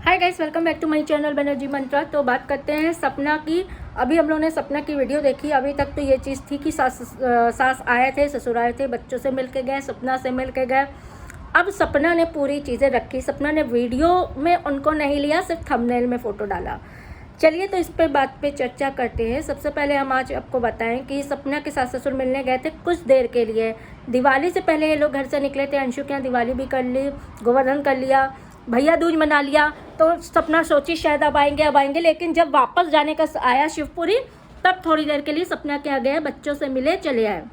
Hi guys, welcome back to my channel Banerjee Mantra. तो बात करते हैं सपना की। अभी हम लोगों ने सपना की वीडियो देखी। अभी तक तो ये चीज़ थी कि सास आए थे, ससुर आए थे, बच्चों से मिल के गए, सपना से मिल के गए। अब सपना ने पूरी चीज़ें रखी। सपना ने वीडियो में उनको नहीं लिया, सिर्फ थंबनेल में फ़ोटो डाला। चलिए तो इस पे बात पे चर्चा करते हैं। सबसे पहले हम आज आपको बताएं कि सपना के सास ससुर मिलने गए थे कुछ देर के लिए। दिवाली से पहले ये लोग घर से निकले थे। अंशु के यहाँ दिवाली भी कर ली, गोवर्धन कर लिया, भैया दूज मना लिया। तो सपना सोची शायद अब आएंगे, लेकिन जब वापस जाने का आया शिवपुरी, तब थोड़ी देर के लिए सपना क्या गए, बच्चों से मिले, चले आए।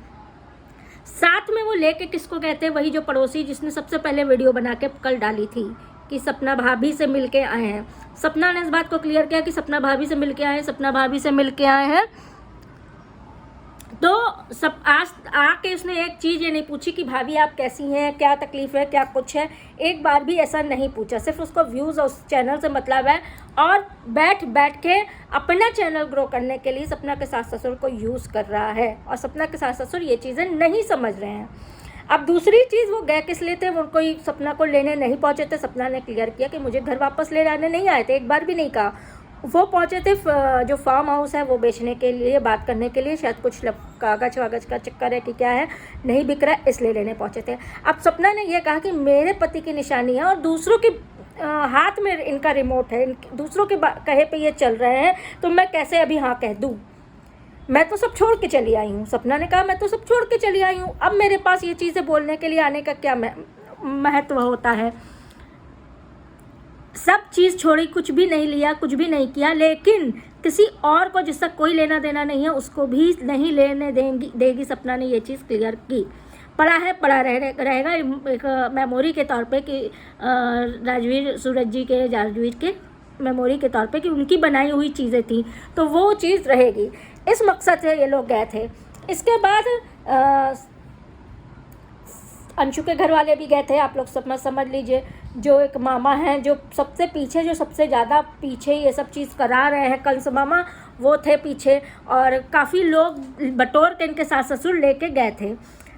साथ में वो लेके किसको गए थे? वही जो पड़ोसी जिसने सबसे पहले वीडियो बना के कल डाली थी कि सपना भाभी से मिल के आए हैं। सपना ने इस बात को क्लियर किया कि सपना भाभी से मिल के आए हैं, सपना भाभी से मिल के आए हैं। तो सब आज आके उसने एक चीज़ ये नहीं पूछी कि भाभी आप कैसी हैं, क्या तकलीफ़ है, क्या कुछ है। एक बार भी ऐसा नहीं पूछा। सिर्फ उसको व्यूज़ और उस चैनल से मतलब है, और बैठ के अपना चैनल ग्रो करने के लिए सपना के सास ससुर को यूज़ कर रहा है। और सपना के सास ससुर ये चीज़ें नहीं समझ रहे हैं। अब दूसरी चीज़, वो गए किस लिए थे? वो कोई सपना को लेने नहीं पहुँचे थे। सपना ने क्लियर किया कि मुझे घर वापस ले जाने नहीं आए थे, एक बार भी नहीं कहा। वो पहुंचे थे जो फार्म हाउस है वो बेचने के लिए, बात करने के लिए। शायद कुछ कागज वागज का चक्कर है कि क्या है, नहीं बिक रहा है, इसलिए लेने पहुंचे थे। अब सपना ने यह कहा कि मेरे पति की निशानी है और दूसरों के हाथ में इनका रिमोट है, दूसरों के कहे पे ये चल रहे हैं, तो मैं कैसे अभी हाँ कह दूँ? मैं तो सब छोड़ के चली आई हूँ। सपना ने कहा मैं तो सब छोड़ के चली आई हूँ, अब मेरे पास ये चीज़ें बोलने के लिए आने का क्या महत्व होता है? सब चीज़ छोड़ी, कुछ भी नहीं लिया, कुछ भी नहीं किया, लेकिन किसी और को जिसका कोई लेना देना नहीं है उसको भी नहीं लेने देगी। सपना ने ये चीज़ क्लियर की। पड़ा रहेगा एक मेमोरी के तौर पे कि राजवीर सूरज जी के, राजवीर के मेमोरी के तौर पे कि उनकी बनाई हुई चीज़ें थी, तो वो चीज़ रहेगी। इस मकसद से ये लोग गए थे। इसके बाद अंशु के घर वाले भी गए थे। आप लोग समझ लीजिए, जो एक मामा हैं जो सबसे पीछे, जो सबसे ज़्यादा पीछे ये सब चीज़ करा रहे हैं, कंस मामा, वो थे पीछे। और काफ़ी लोग बटोर के इनके सास ससुर लेके गए थे।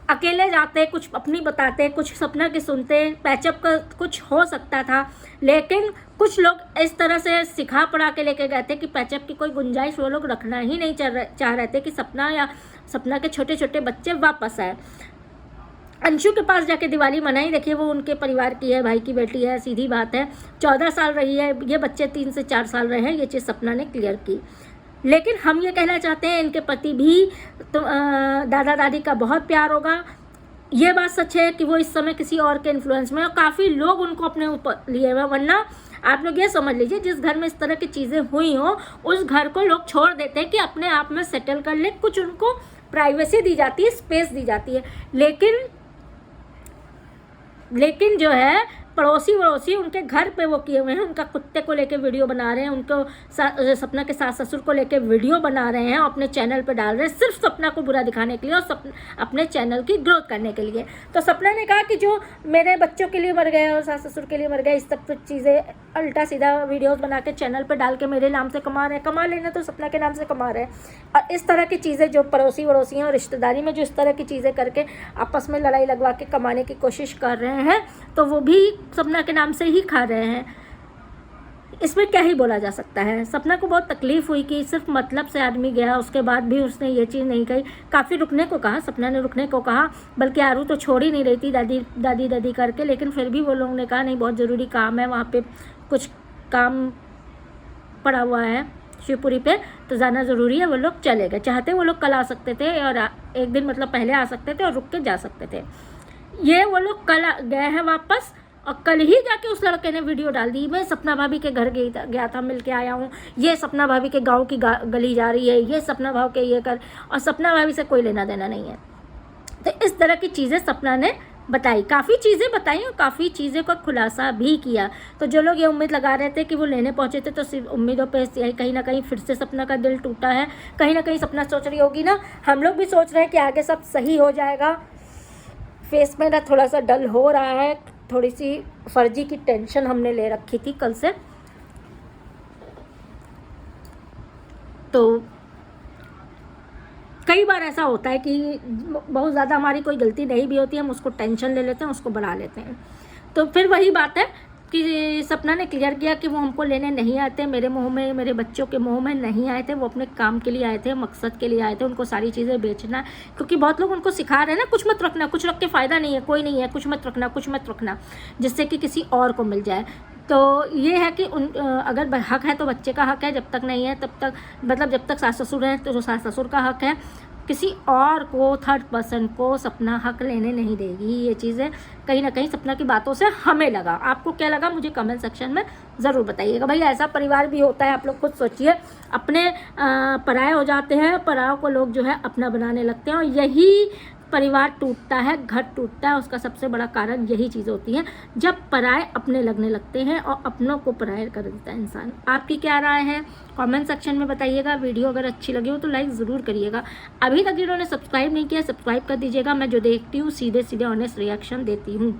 अकेले जाते, कुछ अपनी बताते, कुछ सपना की सुनते, पैचअप का कुछ हो सकता था, लेकिन कुछ लोग इस तरह से सिखा पढ़ा के लेके गए थे कि पैचअप की कोई गुंजाइश वो लोग रखना ही नहीं चाह रहे थे कि सपना या सपना के छोटे छोटे बच्चे वापस आए। अंशु के पास जाके दिवाली मनाई। देखिए, वो उनके परिवार की है, भाई की बेटी है, सीधी बात है। 14 साल रही है, ये बच्चे 3 से 4 साल रहे हैं। ये चीज़ सपना ने क्लियर की। लेकिन हम ये कहना चाहते हैं, इनके पति भी तो दादा दादी का बहुत प्यार होगा। ये बात सच है कि वो इस समय किसी और के इन्फ्लुएंस में, और काफ़ी लोग उनको अपने ऊपर लिए हुए। वरना आप लोग ये समझ लीजिए, जिस घर में इस तरह की चीज़ें हुई हो, उस घर को लोग छोड़ देते हैं कि अपने आप में सेटल कर ले। कुछ उनको प्राइवेसी दी जाती है, स्पेस दी जाती है, लेकिन जो है पड़ोसी उनके घर पे वो किए हुए हैं। उनका कुत्ते को लेके वीडियो बना रहे हैं, उनको सपना के सास ससुर को लेके वीडियो बना रहे हैं, अपने चैनल पे डाल रहे हैं, सिर्फ सपना को बुरा दिखाने के लिए और अपने चैनल की ग्रोथ करने के लिए। तो सपना ने कहा कि जो मेरे बच्चों के लिए मर गए और सास ससुर के लिए मर गए, इस सब कुछ चीज़ें उल्टा सीधा वीडियोज़ बना के चैनल पर डाल के मेरे नाम से कमा रहे हैं। कमा लेना तो सपना के नाम से कमा रहे हैं। और इस तरह की चीज़ें जो पड़ोसी वड़ोसी हैं और रिश्तेदारी में जो इस तरह की चीज़ें करके आपस में लड़ाई लगवा के कमाने की कोशिश कर रहे हैं, तो वो भी सपना के नाम से ही खा रहे हैं। इसमें क्या ही बोला जा सकता है। सपना को बहुत तकलीफ हुई कि सिर्फ मतलब से आदमी गया, उसके बाद भी उसने ये चीज़ नहीं कही। काफ़ी रुकने को कहा, सपना ने रुकने को कहा, बल्कि आरू तो छोड़ ही नहीं रही थी दादी करके, लेकिन फिर भी वो लोगों ने कहा नहीं, बहुत ज़रूरी काम है, वहाँ पे कुछ काम पड़ा हुआ है शिवपुरी पे, तो जाना ज़रूरी है। वो लोग चले गए। चाहते वो लोग कल आ सकते थे और एक दिन मतलब पहले आ सकते थे और रुक के जा सकते थे। ये वो लोग कल गए हैं वापस, और कल ही जाके उस लड़के ने वीडियो डाल दी, मैं सपना भाभी के घर गया था, मिल के आया हूँ, ये सपना भाभी के गांव की गली जा रही है, ये सपना भाव के ये कर, और सपना भाभी से कोई लेना देना नहीं है। तो इस तरह की चीज़ें सपना ने बताई, काफ़ी चीज़ें बताई और काफ़ी चीज़ें का खुलासा भी किया। तो जो लोग ये उम्मीद लगा रहे थे कि वो लेने पहुँचे थे, तो सिर्फ उम्मीदों पे कहीं ना कहीं फिर से सपना का दिल टूटा है। कहीं ना कहीं सपना सोच रही होगी ना, हम लोग भी सोच रहे हैं कि आगे सब सही हो जाएगा। फेस में ना थोड़ा सा डल हो रहा है, थोड़ी सी फर्जी की टेंशन हमने ले रखी थी कल से। तो कई बार ऐसा होता है कि बहुत ज़्यादा हमारी कोई गलती नहीं भी होती है, हम उसको टेंशन ले लेते हैं, उसको बढ़ा लेते हैं। तो फिर वही बात है, कि सपना ने क्लियर किया कि वो हमको लेने नहीं आते, मेरे मुंह में, मेरे बच्चों के मुंह में नहीं आए थे, वो अपने काम के लिए आए थे, मकसद के लिए आए थे, उनको सारी चीज़ें बेचना। क्योंकि बहुत लोग उनको सिखा रहे हैं ना, कुछ मत रखना, कुछ रख के फ़ायदा नहीं है, कोई नहीं है, कुछ मत रखना, कुछ मत रखना, जिससे कि किसी और को मिल जाए। तो ये है कि अगर हक है तो बच्चे का हक है, जब तक नहीं है तब तक, मतलब जब तक सास ससुर है तो सास ससुर का हक है। किसी और को, थर्ड पर्सन को सपना हक लेने नहीं देगी। ये चीज़ें कहीं ना कहीं सपना की बातों से हमें लगा। आपको क्या लगा मुझे कमेंट सेक्शन में ज़रूर बताइएगा। भाई ऐसा परिवार भी होता है, आप लोग खुद सोचिए। अपने पराये हो जाते हैं, परायों को लोग जो है अपना बनाने लगते हैं, और यही परिवार टूटता है, घर टूटता है, उसका सबसे बड़ा कारण यही चीज़ होती है, जब पराये अपने लगने लगते हैं और अपनों को पराये कर देता है इंसान। आपकी क्या राय है कमेंट सेक्शन में बताइएगा। वीडियो अगर अच्छी लगी हो तो लाइक ज़रूर करिएगा। अभी तक जिन्होंने सब्सक्राइब नहीं किया सब्सक्राइब कर दीजिएगा। मैं जो देखती हूँ सीधे सीधे ऑनेस्ट रिएक्शन देती हूँ।